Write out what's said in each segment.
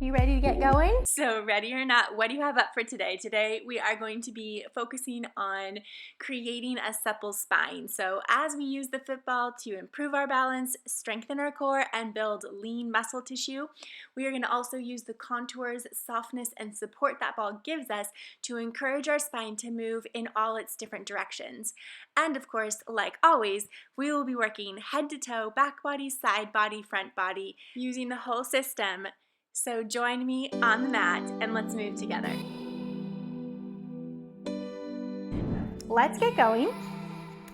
You ready to get going? So ready or not, what do you have up for today? Today we are going to be focusing on creating a supple spine. So as we use the FITBALL to improve our balance, strengthen our core, and build lean muscle tissue, we are going to also use the contours, softness, and support that ball gives us to encourage our spine to move in all its different directions. And of course, like always, we will be working head to toe, back body, side body, front body, using the whole system. So join me on the mat and let's move together. Let's get going.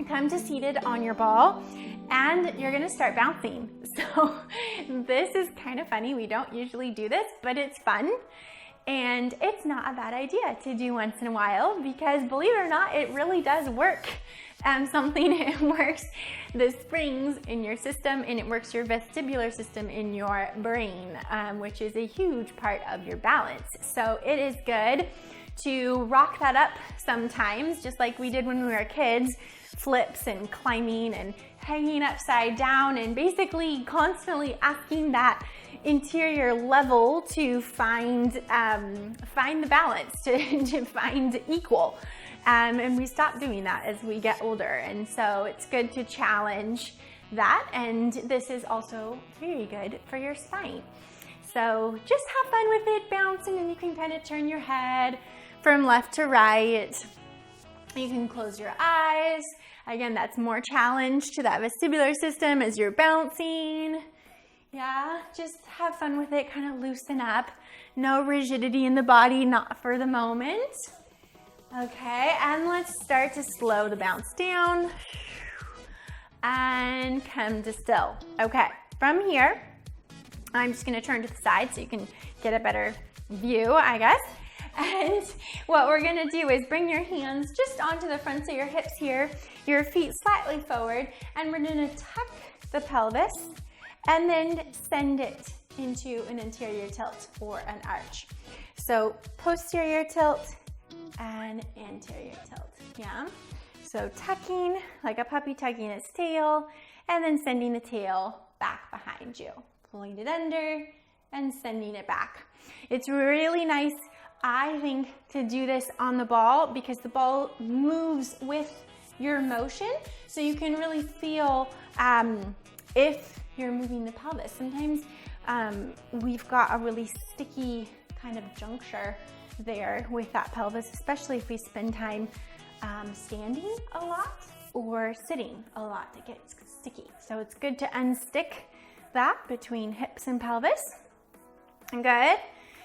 Come to seated on your ball and you're gonna start bouncing. So this is kind of funny. We don't usually do this, but it's fun. And it's not a bad idea to do once in a while because believe it or not, it really does work. It works the springs in your system and it works your vestibular system in your brain, which is a huge part of your balance. So it is good to rock that up sometimes, just like we did when we were kids, flips and climbing and hanging upside down and basically constantly asking that interior level to find the balance, to find equal. And we stop doing that as we get older. And so it's good to challenge that. And this is also very good for your spine. So just have fun with it, bouncing, and you can kind of turn your head from left to right. You can close your eyes. Again, that's more challenge to that vestibular system as you're bouncing. Yeah, just have fun with it, kind of loosen up. No rigidity in the body, not for the moment. Okay, and let's start to slow the bounce down and come to still. Okay, from here, I'm just gonna turn to the side so you can get a better view, I guess. And what we're gonna do is bring your hands just onto the fronts of your hips here, your feet slightly forward, and we're gonna tuck the pelvis and then send it into an anterior tilt or an arch. So posterior tilt and anterior tilt, yeah? So tucking, like a puppy tucking its tail, and then sending the tail back behind you. Pulling it under and sending it back. It's really nice, I think, to do this on the ball because the ball moves with your motion, so you can really feel if you're moving the pelvis. Sometimes we've got a really sticky kind of juncture there with that pelvis, especially if we spend time standing a lot or sitting a lot. It gets sticky. So it's good to unstick that between hips and pelvis. Good.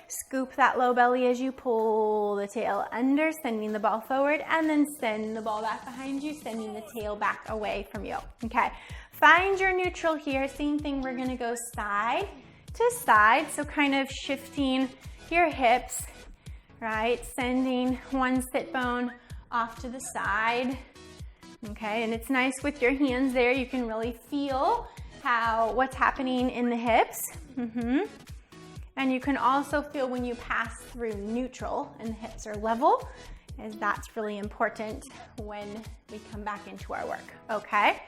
Scoop that low belly as you pull the tail under, sending the ball forward, and then send the ball back behind you, sending the tail back away from you. Okay. Find your neutral here. Same thing, we're gonna go side to side. So kind of shifting your hips, right? Sending one sit bone off to the side. Okay, and it's nice with your hands there. You can really feel what's happening in the hips. And you can also feel when you pass through neutral and the hips are level, as that's really important when we come back into our work, okay?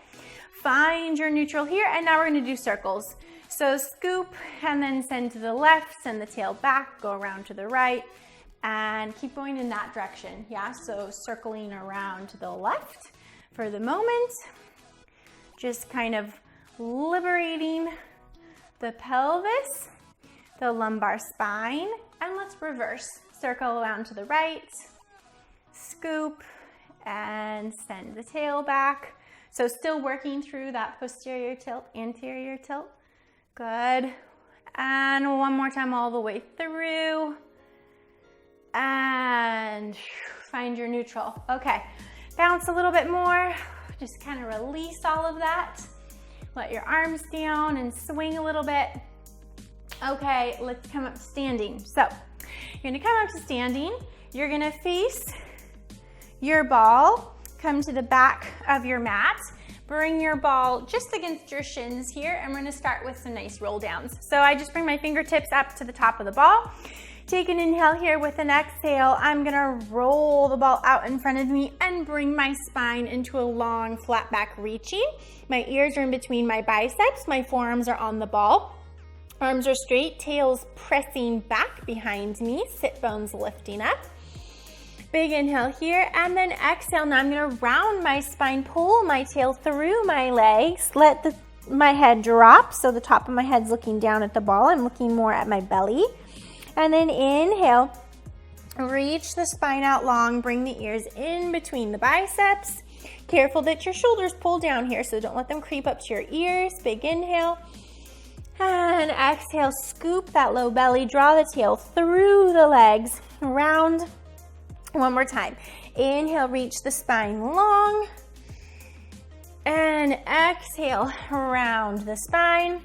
Find your neutral here, and now we're gonna do circles. So scoop and then send to the left, send the tail back, go around to the right, and keep going in that direction, yeah? So circling around to the left for the moment, just kind of liberating the pelvis, the lumbar spine, and let's reverse. Circle around to the right, scoop, and send the tail back. So still working through that posterior tilt, anterior tilt. Good. And one more time all the way through. And find your neutral. Okay, bounce a little bit more. Just kind of release all of that. Let your arms down and swing a little bit. Okay, let's come up to standing. So you're gonna come up to standing. You're gonna face your ball, come to the back of your mat, bring your ball just against your shins here, and we're gonna start with some nice roll downs. So I just bring my fingertips up to the top of the ball. Take an inhale here with an exhale. I'm gonna roll the ball out in front of me and bring my spine into a long flat back reaching. My ears are in between my biceps, my forearms are on the ball. Arms are straight, tails pressing back behind me, sit bones lifting up. Big inhale here, and then exhale. Now I'm gonna round my spine, pull my tail through my legs, let my head drop, so the top of my head's looking down at the ball. I'm looking more at my belly. And then inhale, reach the spine out long, bring the ears in between the biceps. Careful that your shoulders pull down here, so don't let them creep up to your ears. Big inhale. And exhale, scoop that low belly, draw the tail through the legs, round. One more time. Inhale, reach the spine long. And exhale, round the spine,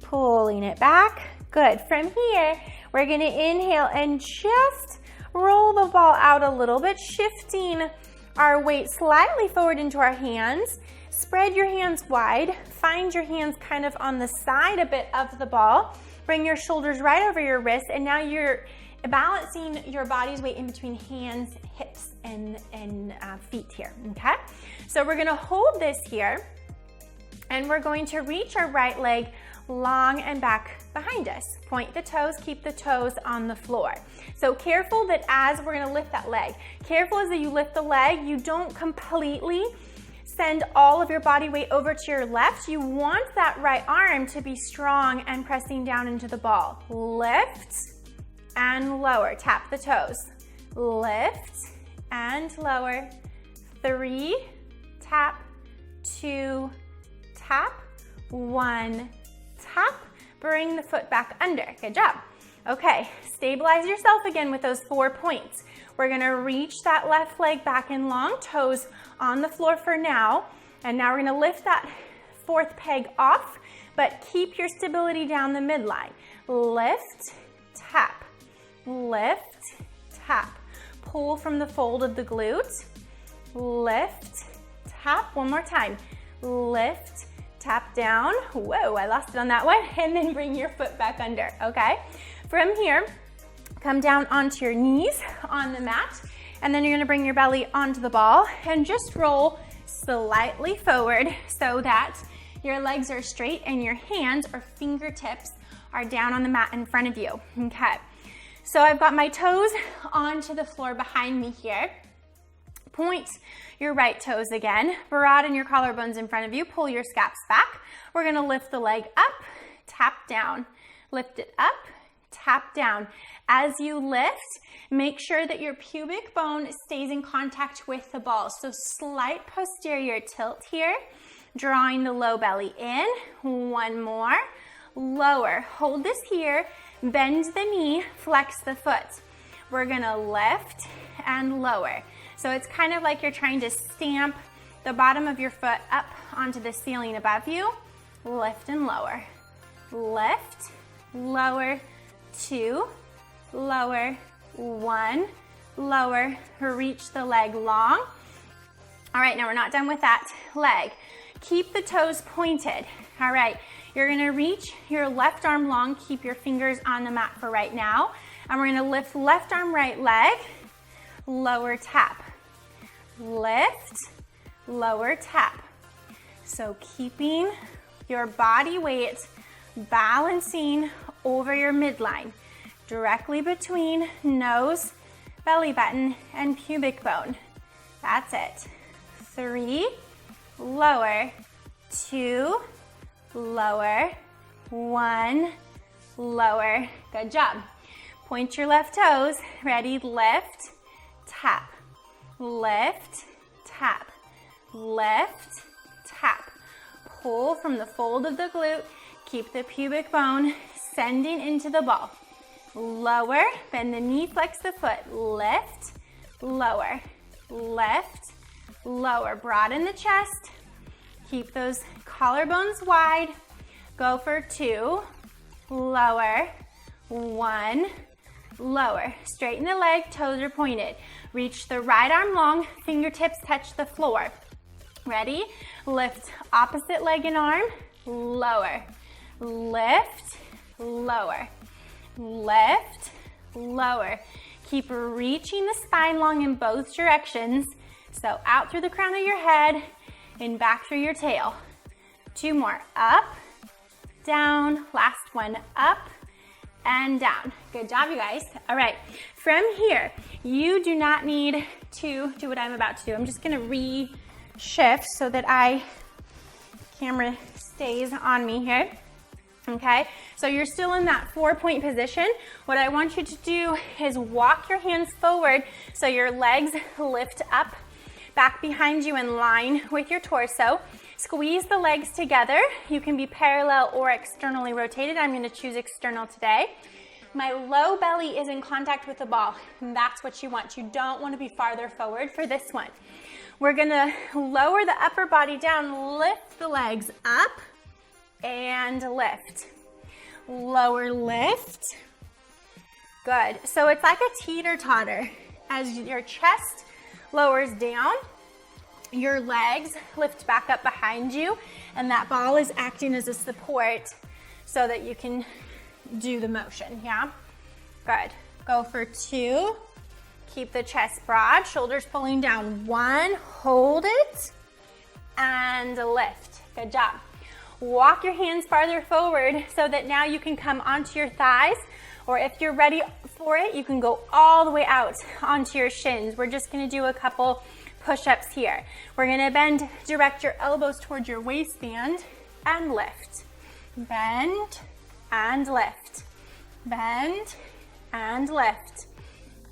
pulling it back. Good. From here, we're gonna inhale and just roll the ball out a little bit, shifting our weight slightly forward into our hands. Spread your hands wide. Find your hands kind of on the side a bit of the ball. Bring your shoulders right over your wrists, and now you're balancing your body's weight in between hands, hips, and feet here, okay? So we're gonna hold this here, and we're going to reach our right leg long and back behind us. Point the toes, keep the toes on the floor. So careful that as we're gonna lift that leg, careful as you lift the leg, you don't completely send all of your body weight over to your left. You want that right arm to be strong and pressing down into the ball. Lift and lower, tap the toes. Lift and lower. 3, tap, 2, tap, 1, tap. Bring the foot back under. Good job. Okay, stabilize yourself again with those 4 points. We're gonna reach that left leg back in long, toes on the floor for now. And now we're gonna lift that 4th peg off, but keep your stability down the midline. Lift, tap, lift, tap. Pull from the fold of the glute. Lift, tap. One more time. Lift, tap down. Whoa, I lost it on that one. And then bring your foot back under, okay? From here, come down onto your knees on the mat, and then you're gonna bring your belly onto the ball and just roll slightly forward so that your legs are straight and your hands or fingertips are down on the mat in front of you, okay? So I've got my toes onto the floor behind me here. Point your right toes again, broaden your collarbones in front of you, pull your scaps back. We're gonna lift the leg up, tap down, lift it up, tap down. As you lift, make sure that your pubic bone stays in contact with the ball. So slight posterior tilt here, drawing the low belly in. One more, lower. Hold this here, bend the knee, flex the foot. We're gonna lift and lower. So it's kind of like you're trying to stamp the bottom of your foot up onto the ceiling above you. Lift and lower. Lift, lower, 2, lower, 1, lower, reach the leg long. All right, now we're not done with that leg. Keep the toes pointed. All right, you're gonna reach your left arm long, keep your fingers on the mat for right now, and we're gonna lift left arm, right leg, lower tap. Lift, lower tap. So keeping your body weight balancing over your midline, directly between nose, belly button, and pubic bone. That's it. 3, lower, 2, lower, 1, lower. Good job. Point your left toes. Ready? Lift, tap, lift, tap, lift, tap. Pull from the fold of the glute. Keep the pubic bone sending into the ball. Lower, bend the knee, flex the foot. Lift, lower, lift, lower. Broaden the chest. Keep those collarbones wide. Go for 2, lower, 1, lower. Straighten the leg, toes are pointed. Reach the right arm long, fingertips touch the floor. Ready? Lift opposite leg and arm, lower. Lift, lower, lift, lower. Keep reaching the spine long in both directions. So out through the crown of your head and back through your tail. 2 more, up down. Last one, up and down. Good job, you guys. All right, from here, you do not need to do what I'm about to do. I'm just gonna re-shift so that camera stays on me here. Okay, so you're still in that 4-point position. What I want you to do is walk your hands forward so your legs lift up, back behind you in line with your torso. Squeeze the legs together. You can be parallel or externally rotated. I'm going to choose external today. My low belly is in contact with the ball, and that's what you want. You don't want to be farther forward for this one. We're going to lower the upper body down, lift the legs up, and lift. Lower, lift. Good. So it's like a teeter-totter. As your chest lowers down, your legs lift back up behind you, and that ball is acting as a support so that you can do the motion, yeah? Good. Go for 2. Keep the chest broad, shoulders pulling down. 1, hold it, and lift. Good job. Walk your hands farther forward so that now you can come onto your thighs, or if you're ready for it, you can go all the way out onto your shins. We're just gonna do a couple push-ups here. We're gonna bend, direct your elbows towards your waistband, and lift. Bend, and lift. Bend, and lift.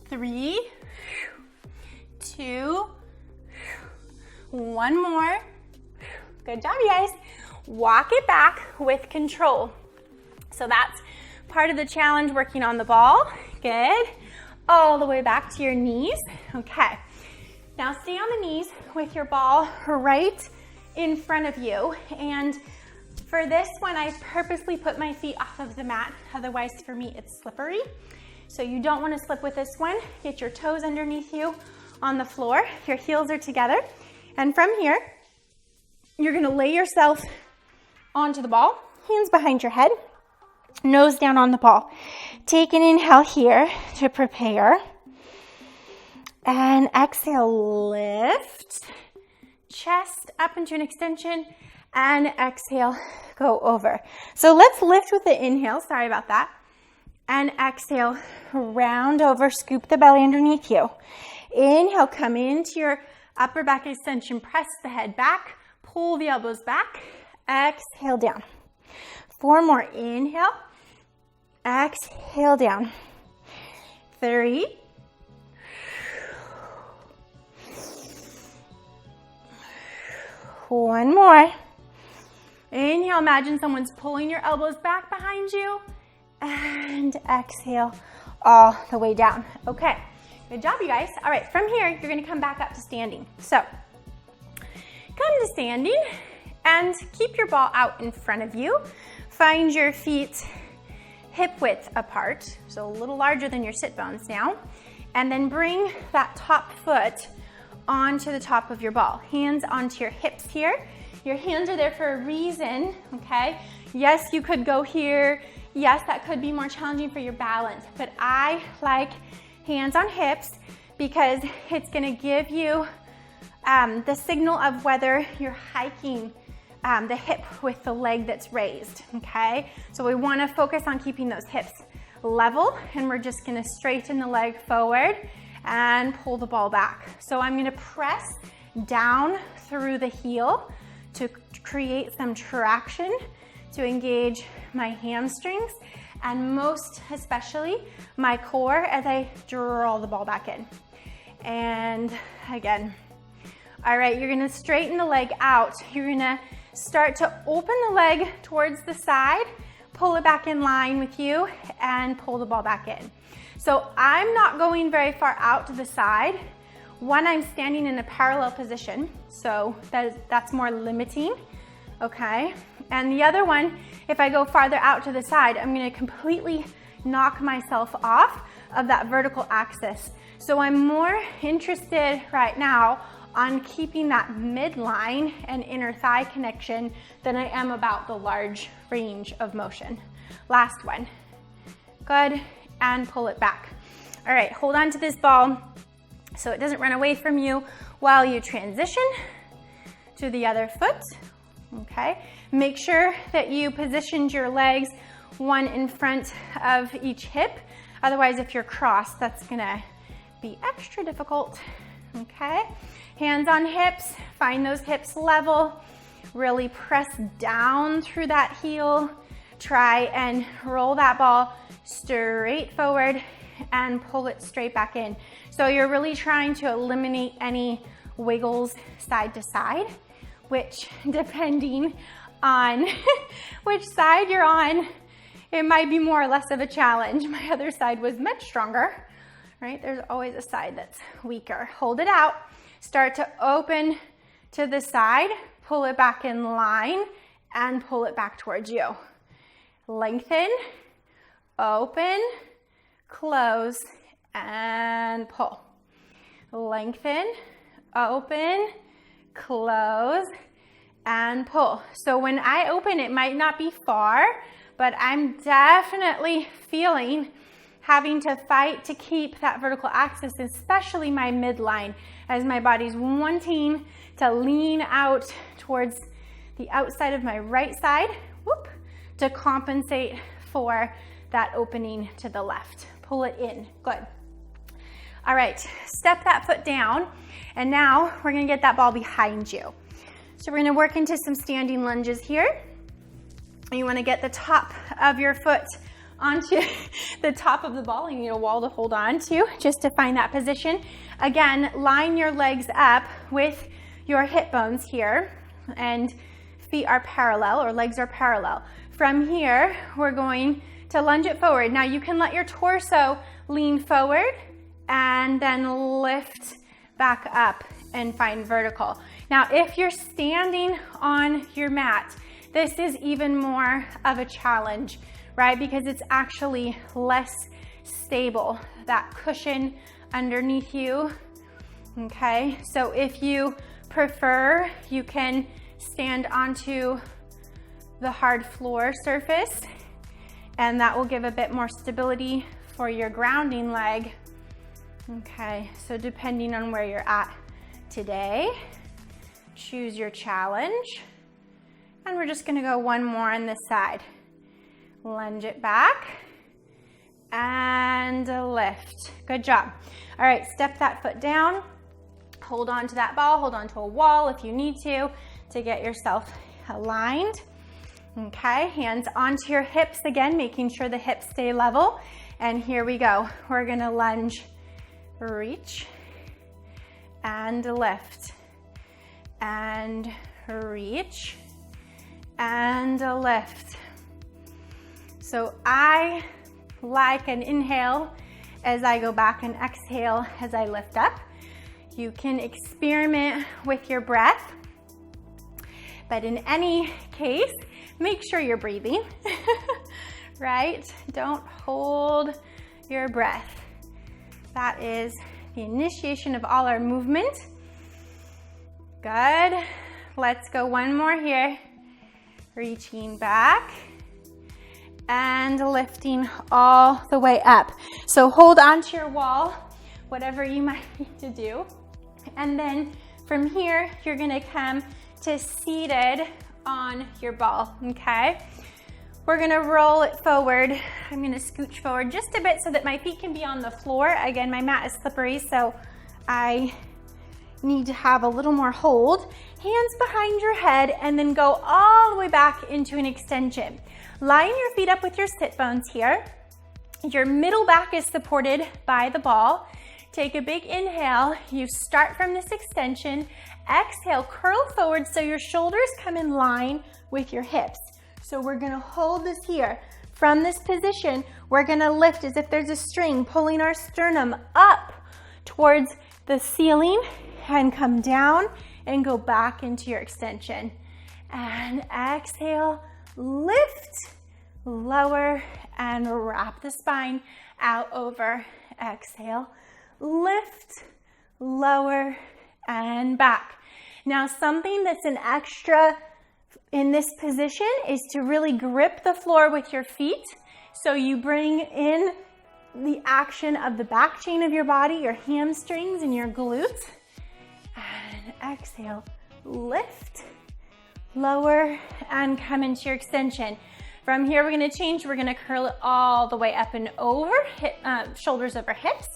3, 2, 1 more. Good job, you guys. Walk it back with control. So that's part of the challenge, working on the ball. Good. All the way back to your knees. Okay. Now stay on the knees with your ball right in front of you. And for this one, I purposely put my feet off of the mat. Otherwise, for me, it's slippery. So you don't want to slip with this one. Get your toes underneath you on the floor. Your heels are together. And from here, you're going to lay yourself onto the ball, hands behind your head, nose down on the ball. Take an inhale here to prepare. And exhale, lift. Chest up into an extension. And exhale, go over. So let's lift with the inhale. Sorry about that. And exhale, round over, scoop the belly underneath you. Inhale, come into your upper back extension. Press the head back. Pull the elbows back. Exhale down. 4 more. Inhale. Exhale down. 3. 1 more. Inhale, imagine someone's pulling your elbows back behind you. And exhale all the way down. Okay, good job, you guys. All right, from here, you're gonna come back up to standing. So, come to standing and keep your ball out in front of you. Find your feet hip width apart, so a little larger than your sit bones now. And then bring that top foot onto the top of your ball. Hands onto your hips here. Your hands are there for a reason, okay? Yes, you could go here. Yes, that could be more challenging for your balance, but I like hands on hips because it's gonna give you the signal of whether you're hiking the hip with the leg that's raised, okay? So we wanna focus on keeping those hips level, and we're just gonna straighten the leg forward and pull the ball back. So I'm gonna press down through the heel to create some traction to engage my hamstrings and most especially my core as I draw the ball back in. And again. All right, you're gonna straighten the leg out. You're gonna start to open the leg towards the side, pull it back in line with you, and pull the ball back in. So I'm not going very far out to the side. One, I'm standing in a parallel position, so that's more limiting, okay? And the other one, if I go farther out to the side, I'm gonna completely knock myself off of that vertical axis. So I'm more interested right now on keeping that midline and inner thigh connection than I am about the large range of motion. Last one. Good, and pull it back. All right, hold on to this ball so it doesn't run away from you while you transition to the other foot. okay? Make sure that you positioned your legs one in front of each hip. Otherwise, if you're crossed, that's gonna be extra difficult, okay? Hands on hips, find those hips level. Really press down through that heel. Try and roll that ball straight forward and pull it straight back in. So you're really trying to eliminate any wiggles side to side, which depending on which side you're on, it might be more or less of a challenge. My other side was much stronger, right? There's always a side that's weaker. Hold it out. Start to open to the side, pull it back in line, and pull it back towards you. Lengthen, open, close, and pull. Lengthen, open, close, and pull. So when I open, it might not be far, but I'm definitely feeling having to fight to keep that vertical axis, especially my midline, as my body's wanting to lean out towards the outside of my right side, whoop, to compensate for that opening to the left. Pull it in, good. All right, step that foot down, and now we're gonna get that ball behind you. So we're gonna work into some standing lunges here. You wanna get the top of your foot onto the top of the ball. You need a wall to hold on to just to find that position. Again, line your legs up with your hip bones here, and feet are parallel, or legs are parallel. From here, we're going to lunge it forward. Now you can let your torso lean forward and then lift back up and find vertical. Now, if you're standing on your mat, this is even more of a challenge, right? Because it's actually less stable, that cushion underneath you, okay? So if you prefer, you can stand onto the hard floor surface, and that will give a bit more stability for your grounding leg. Okay, so depending on where you're at today, choose your challenge. And we're just gonna go one more on this side. Lunge it back and lift. Good job. All right, step that foot down. Hold on to that ball, hold on to a wall if you need to get yourself aligned. Okay, hands onto your hips again, making sure the hips stay level. And here we go. We're gonna lunge, reach, and lift, and reach, and lift. So I like an inhale as I go back and exhale as I lift up. You can experiment with your breath, but in any case, make sure you're breathing, right? Don't hold your breath. That is the initiation of all our movement. Good. Let's go one more here. Reaching back and lifting all the way up. So hold onto your wall, whatever you might need to do. And then from here, you're gonna come to seated on your ball, okay? We're gonna roll it forward. I'm gonna scooch forward just a bit so that my feet can be on the floor. Again, my mat is slippery, so I need to have a little more hold. Hands behind your head, and then go all the way back into an extension. Line your feet up with your sit bones here. Your middle back is supported by the ball. Take a big inhale. You start from this extension. Exhale, curl forward so your shoulders come in line with your hips. So we're gonna hold this here. From this position, we're gonna lift as if there's a string, pulling our sternum up towards the ceiling, and come down and go back into your extension. And exhale, lift, lower, and wrap the spine out over. Exhale, lift, lower, and back. Now, something that's an extra in this position is to really grip the floor with your feet. So you bring in the action of the back chain of your body, your hamstrings and your glutes. And exhale, lift, lower, and come into your extension. From here, we're gonna change. We're gonna curl it all the way up and over, shoulders over hips.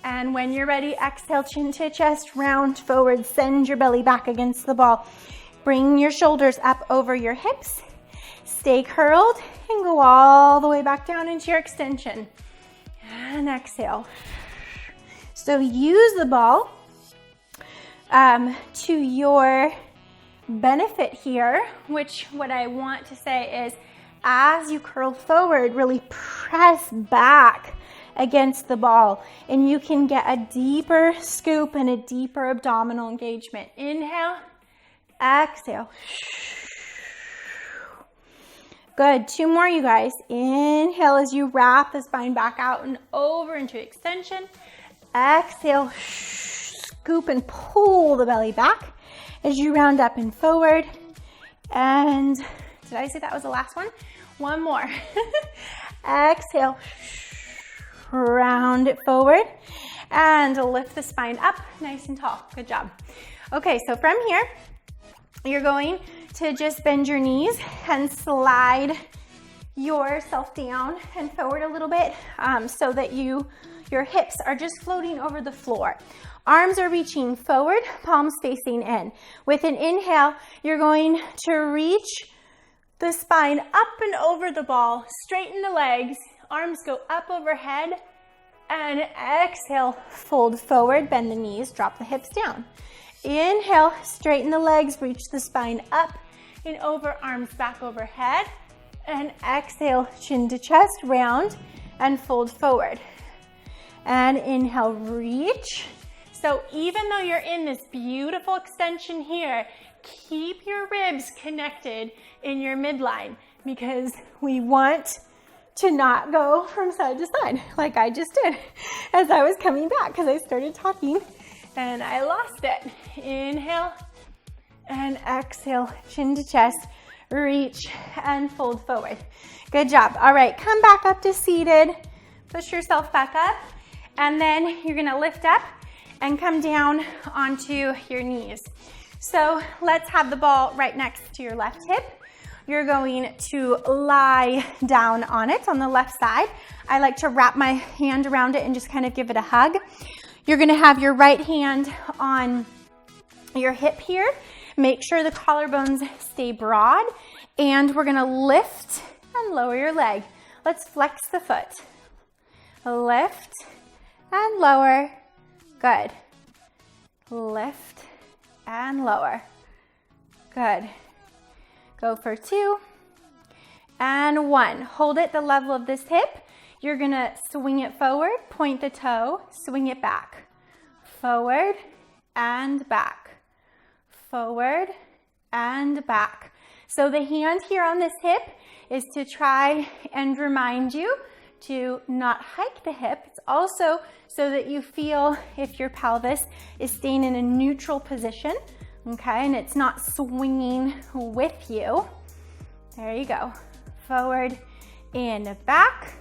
And when you're ready, exhale, chin to chest, round forward, send your belly back against the ball. Bring your shoulders up over your hips. Stay curled and go all the way back down into your extension. And exhale. So use the ball to your benefit here, which what I want to say is as you curl forward, really press back against the ball and you can get a deeper scoop and a deeper abdominal engagement. Inhale, exhale. Good, 2 more, you guys. Inhale as you wrap the spine back out and over into extension. Exhale, scoop and pull the belly back as you round up and forward. And did I say that was the last one? One more. Exhale, round it forward and lift the spine up nice and tall. Good job. Okay, so from here, you're going to just bend your knees and slide yourself down and forward a little bit so that your hips are just floating over the floor. Arms are reaching forward, palms facing in. With an inhale, you're going to reach the spine up and over the ball, straighten the legs, arms go up overhead, and exhale, fold forward, bend the knees, drop the hips down. Inhale, straighten the legs, reach the spine up and over, arms back overhead, and exhale, chin to chest, round and fold forward. And inhale, reach. So even though you're in this beautiful extension here, keep your ribs connected in your midline because we want to not go from side to side like I just did as I was coming back because I started talking and I lost it. Inhale and exhale, chin to chest, reach and fold forward. Good job. All right, come back up to seated. Push yourself back up and then you're gonna lift up and come down onto your knees. So let's have the ball right next to your left hip. You're going to lie down on it on the left side. I like to wrap my hand around it and just kind of give it a hug. You're gonna have your right hand on your hip here. Make sure the collarbones stay broad and we're gonna lift and lower your leg. Let's flex the foot. Lift and lower. Good. Lift and lower. Good. Go for 2 and 1. Hold it the level of this hip. You're gonna swing it forward, point the toe, swing it back. Forward and back. Forward and back. So the hand here on this hip is to try and remind you to not hike the hip. It's also so that you feel if your pelvis is staying in a neutral position, okay, and it's not swinging with you. There you go. Forward and back.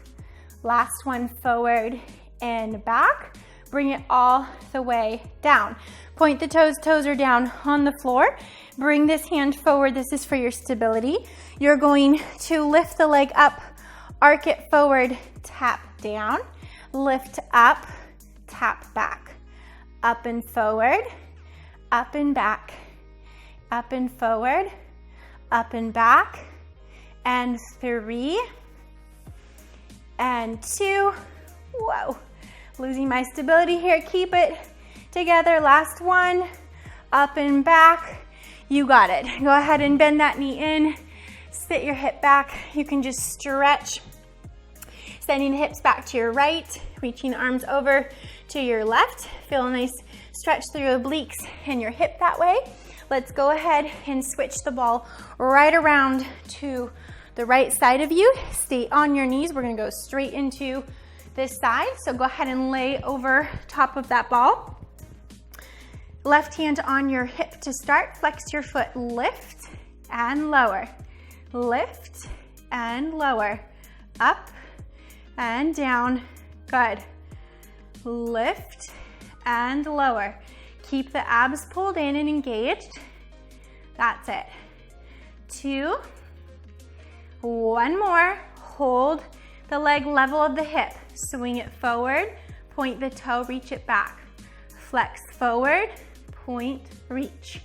Last one, forward and back. Bring it all the way down. Point the toes, toes are down on the floor. Bring this hand forward. This is for your stability. You're going to lift the leg up, arc it forward, tap down, lift up, tap back, up and forward, up and back, up and forward, up and back, and 3, and 2, whoa, losing my stability here, keep it together, last one, up and back, you got it. Go ahead and bend that knee in, sit your hip back, you can just stretch, sending the hips back to your right, reaching arms over to your left, feel a nice stretch through your obliques and your hip that way. Let's go ahead and switch the ball right around to the right side of you. Stay on your knees. We're gonna go straight into this side. So go ahead and lay over top of that ball. Left hand on your hip to start. Flex your foot, lift and lower. Lift and lower. Up and down. Good. Lift and lower. Keep the abs pulled in and engaged. That's it. 2, 1 more. Hold the leg level of the hip. Swing it forward, point the toe, reach it back. Flex forward, point, reach.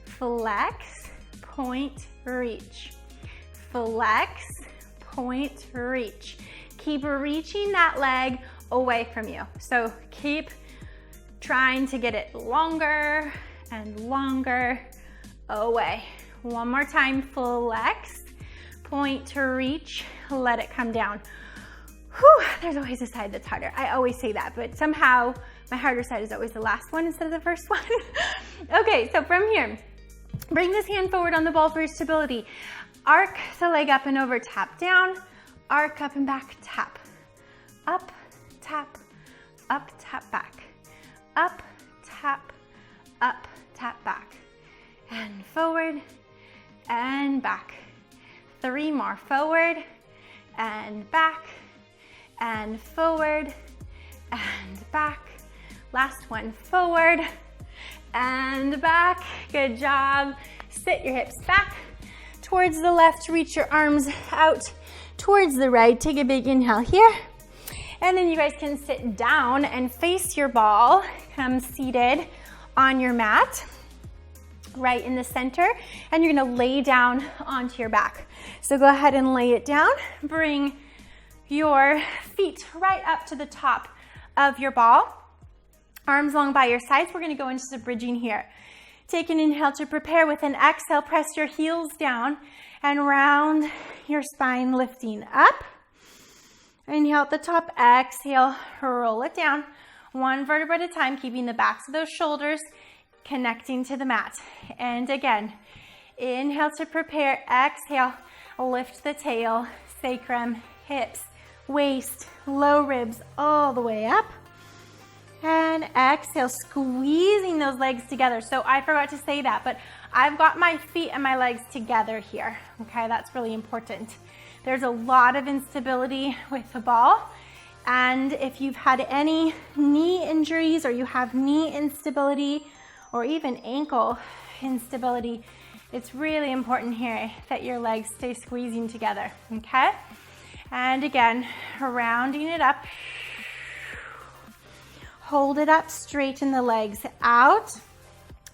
Flex, point, reach. Flex, point, reach. Keep reaching that leg away from you. So keep trying to get it longer and longer away. One more time, flex, point to reach, let it come down. Whew, there's always a side that's harder. I always say that, but somehow my harder side is always the last one instead of the first one. Okay, so from here, bring this hand forward on the ball for your stability. Arc the leg up and over, tap down, arc up and back, tap. Up, tap, back. Up, tap, back. And forward and back. 3 more, forward and back and forward and back. Last one, forward and back. Good job. Sit your hips back towards the left, reach your arms out towards the right. Take a big inhale here. And then you guys can sit down and face your ball. Come seated on your mat, right in the center, and you're gonna lay down onto your back. So go ahead and lay it down. Bring your feet right up to the top of your ball. Arms long by your sides. We're gonna go into some bridging here. Take an inhale to prepare. With an exhale, press your heels down and round your spine, lifting up. Inhale at the top, exhale, roll it down. 1 vertebra at a time, keeping the backs of those shoulders connecting to the mat. And again, inhale to prepare, exhale, lift the tail, sacrum, hips, waist, low ribs, all the way up. And exhale, squeezing those legs together. So I forgot to say that, but I've got my feet and my legs together here. Okay, that's really important. There's a lot of instability with the ball. And if you've had any knee injuries or you have knee instability or even ankle instability, it's really important here that your legs stay squeezing together, okay? And again, rounding it up. Hold it up, straighten the legs out,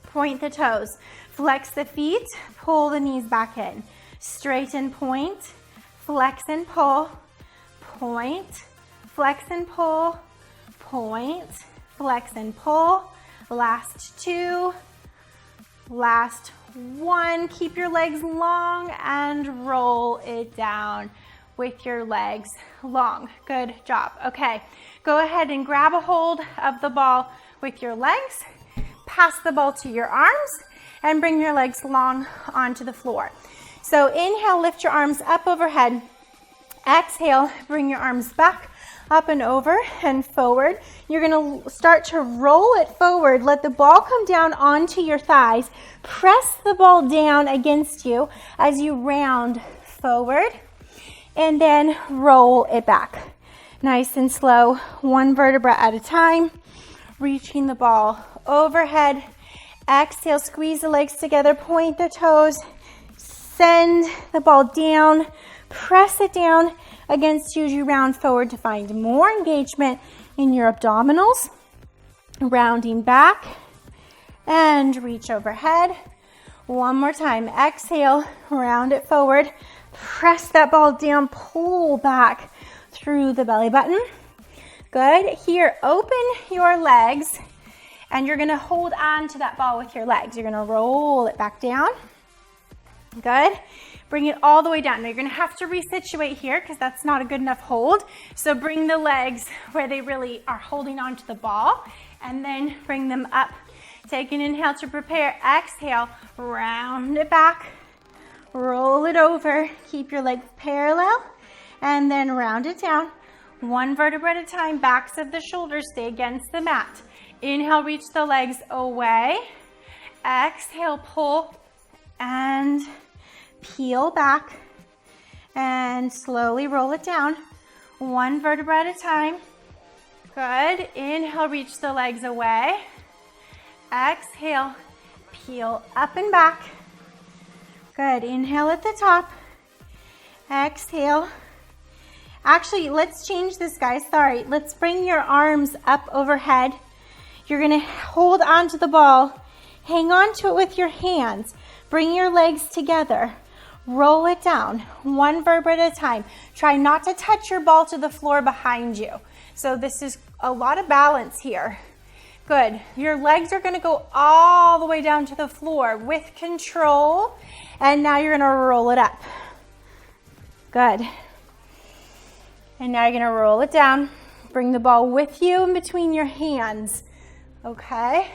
point the toes, flex the feet, pull the knees back in, straighten, point, flex and pull, point, flex and pull, point, flex and pull. Last 2, last 1. Keep your legs long and roll it down with your legs long. Good job. Okay, go ahead and grab a hold of the ball with your legs. Pass the ball to your arms and bring your legs long onto the floor. So inhale, lift your arms up overhead. Exhale, bring your arms back, up and over and forward. You're gonna start to roll it forward. Let the ball come down onto your thighs. Press the ball down against you as you round forward and then roll it back. Nice and slow, 1 vertebra at a time. Reaching the ball overhead. Exhale, squeeze the legs together, point the toes. Send the ball down, press it down against you as you round forward to find more engagement in your abdominals. Rounding back and reach overhead. 1 more time. Exhale, round it forward. Press that ball down, pull back through the belly button. Good. Here, open your legs and you're gonna hold on to that ball with your legs. You're gonna roll it back down. Good. Bring it all the way down. Now you're gonna have to resituate here because that's not a good enough hold. So bring the legs where they really are holding onto the ball and then bring them up. Take an inhale to prepare. Exhale, round it back, roll it over. Keep your legs parallel and then round it down. 1 vertebra at a time. Backs of the shoulders stay against the mat. Inhale, reach the legs away. Exhale, pull and peel back and slowly roll it down. 1 vertebra at a time. Good. Inhale, reach the legs away. Exhale, peel up and back. Good. Inhale at the top. Exhale. Actually, let's change this, guys. Sorry. Let's bring your arms up overhead. You're going to hold onto the ball. Hang on to it with your hands. Bring your legs together. Roll it down, one vertebra at a time. Try not to touch your ball to the floor behind you. So this is a lot of balance here. Good. Your legs are going to go all the way down to the floor with control. And now you're going to roll it up. Good. And now you're going to roll it down. Bring the ball with you in between your hands. Okay.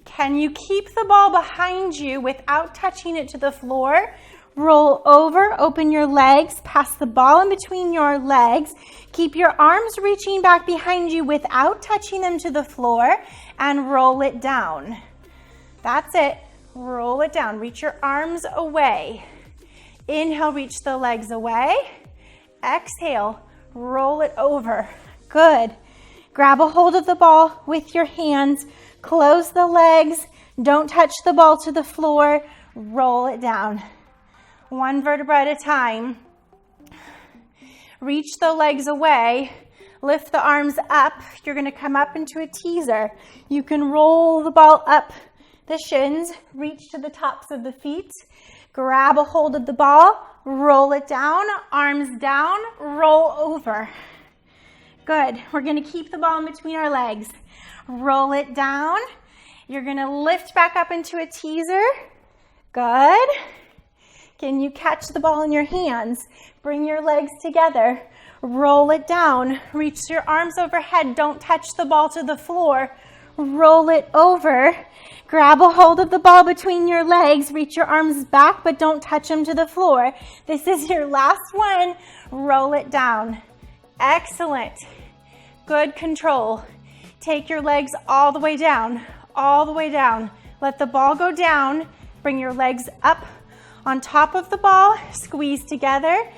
Can you keep the ball behind you without touching it to the floor? Roll over, open your legs, pass the ball in between your legs. Keep your arms reaching back behind you without touching them to the floor, and roll it down. That's it. Roll it down. Reach your arms away. Inhale, reach the legs away. Exhale, roll it over. Good. Grab a hold of the ball with your hands. Close the legs. Don't touch the ball to the floor. Roll it down. One vertebra at a time. Reach the legs away. Lift the arms up. You're going to come up into a teaser. You can roll the ball up the shins. Reach to the tops of the feet. Grab a hold of the ball. Roll it down. Arms down. Roll over. Good. We're going to keep the ball in between our legs. Roll it down. You're going to lift back up into a teaser. Good. Can you catch the ball in your hands? Bring your legs together. Roll it down. Reach your arms overhead. Don't touch the ball to the floor. Roll it over. Grab a hold of the ball between your legs. Reach your arms back, but don't touch them to the floor. This is your last one. Roll it down. Excellent. Good control. Take your legs all the way down. All the way down. Let the ball go down. Bring your legs up on top of the ball, squeeze together,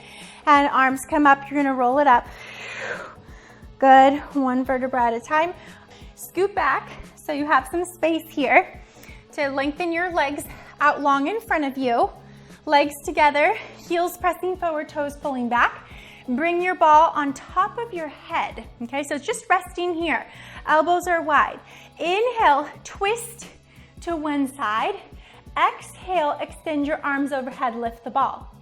and arms come up. You're gonna roll it up. Good, one vertebra at a time. Scoot back so you have some space here to lengthen your legs out long in front of you. Legs together, heels pressing forward, toes pulling back. Bring your ball on top of your head, okay? So it's just resting here. Elbows are wide. Inhale, twist to one side. Exhale, extend your arms overhead, lift the ball.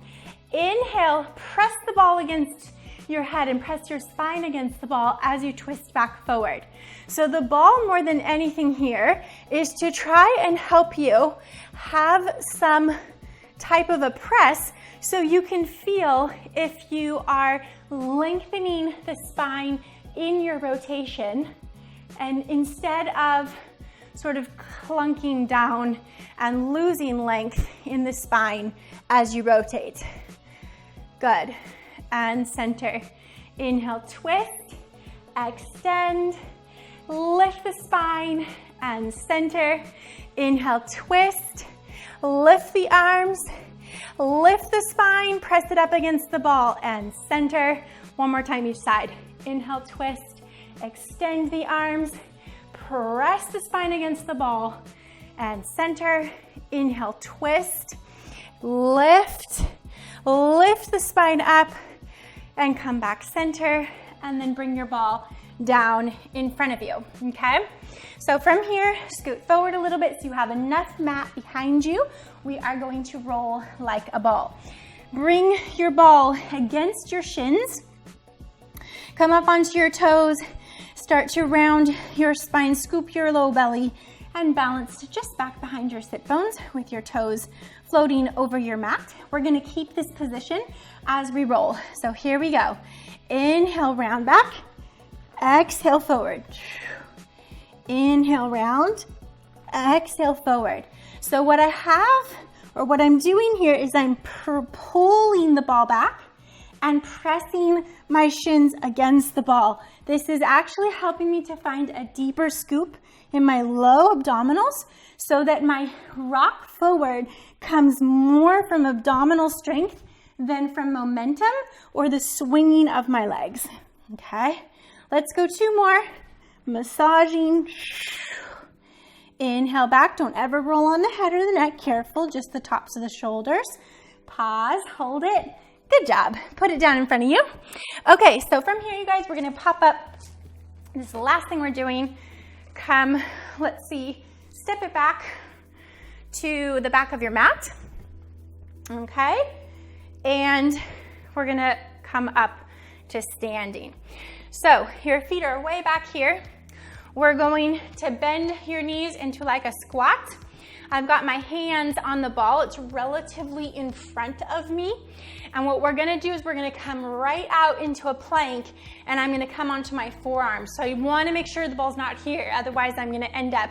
Inhale, press the ball against your head and press your spine against the ball as you twist back forward. So the ball, more than anything here, is to try and help you have some type of a press so you can feel if you are lengthening the spine in your rotation, and instead of sort of clunking down and losing length in the spine as you rotate. Good. And center. Inhale, twist, extend, lift the spine, and center. Inhale, twist, lift the arms, lift the spine, press it up against the ball, and center. One more time each side. Inhale, twist, extend the arms, press the spine against the ball, and center. Inhale, twist, lift the spine up, and come back center, and then bring your ball down in front of you, okay? So from here, scoot forward a little bit so you have enough mat behind you. We are going to roll like a ball. Bring your ball against your shins. Come up onto your toes. Start to round your spine, scoop your low belly, and balance just back behind your sit bones with your toes floating over your mat. We're gonna keep this position as we roll. So here we go. Inhale, round back. Exhale, forward. Inhale, round. Exhale, forward. So what I have, or what I'm doing here, is I'm pulling the ball back and pressing my shins against the ball. This is actually helping me to find a deeper scoop in my low abdominals so that my rock forward comes more from abdominal strength than from momentum or the swinging of my legs, okay? Let's go two more. Massaging. Inhale back. Don't ever roll on the head or the neck. Careful, just the tops of the shoulders. Pause, hold it. Good job. Put it down in front of you. Okay, so from here, you guys, we're gonna pop up. This is the last thing we're doing. Come, let's see, step it back to the back of your mat. Okay, and we're gonna come up to standing. So your feet are way back here. We're going to bend your knees into like a squat. I've got my hands on the ball. It's relatively in front of me. And what we're gonna do is we're gonna come right out into a plank, and I'm gonna come onto my forearms. So I wanna make sure the ball's not here, otherwise I'm gonna end up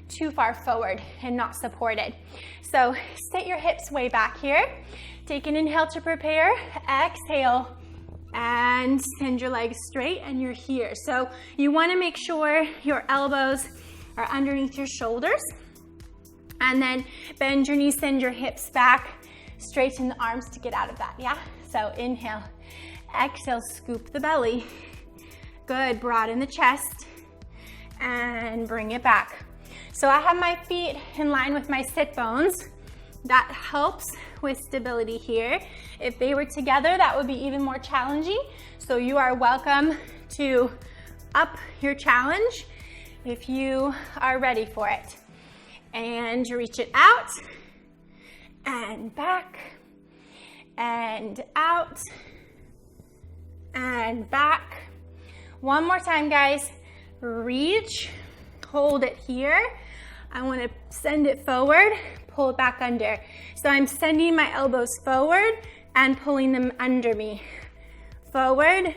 too far forward and not supported. So sit your hips way back here. Take an inhale to prepare, exhale, and send your legs straight, and you're here. So you wanna make sure your elbows are underneath your shoulders, and then bend your knees, send your hips back, straighten the arms to get out of that, yeah? So inhale, exhale, scoop the belly. Good, broaden the chest, and bring it back. So I have my feet in line with my sit bones. That helps with stability here. If they were together, that would be even more challenging. So you are welcome to up your challenge if you are ready for it. And reach it out, and back, and out, and back. One more time, guys. Reach, hold it here. I want to send it forward, pull it back under. So I'm sending my elbows forward and pulling them under me. Forward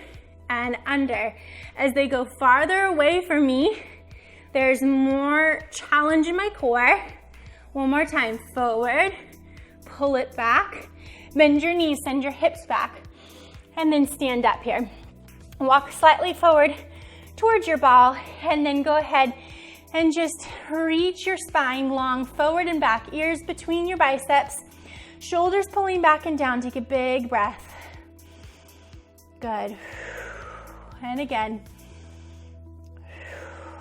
and under. As they go farther away from me, there's more challenge in my core. One more time, forward, pull it back, bend your knees, send your hips back, and then stand up here. Walk slightly forward towards your ball, and then go ahead and just reach your spine long forward and back, ears between your biceps, shoulders pulling back and down. Take a big breath. Good. And again.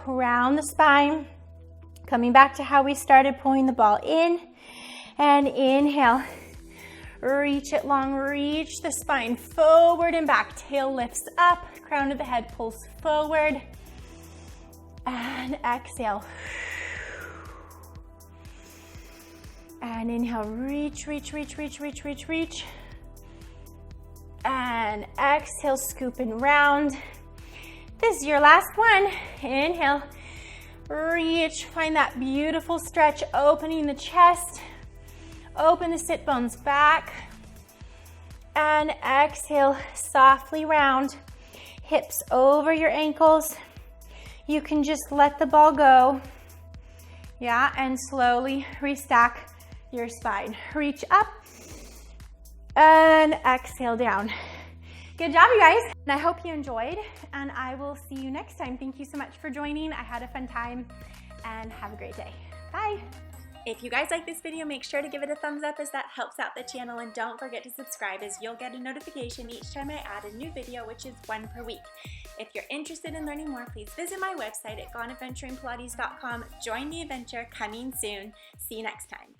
Round the spine, coming back to how we started, pulling the ball in, and inhale, reach it long, reach the spine forward and back, tail lifts up, crown of the head pulls forward, and exhale, and inhale, reach, reach, reach, reach, reach, reach, reach, and exhale, scoop and round. This is your last one. Inhale, reach, find that beautiful stretch, opening the chest, open the sit bones back, and exhale, softly round, hips over your ankles. You can just let the ball go, yeah, and slowly restack your spine. Reach up, and exhale down. Good job, you guys. And I hope you enjoyed, and I will see you next time. Thank you so much for joining. I had a fun time, and have a great day. Bye. If you guys like this video, make sure to give it a thumbs up as that helps out the channel, and don't forget to subscribe as you'll get a notification each time I add a new video, which is one per week. If you're interested in learning more, please visit my website at goneadventuringpilates.com. Join the adventure, coming soon. See you next time.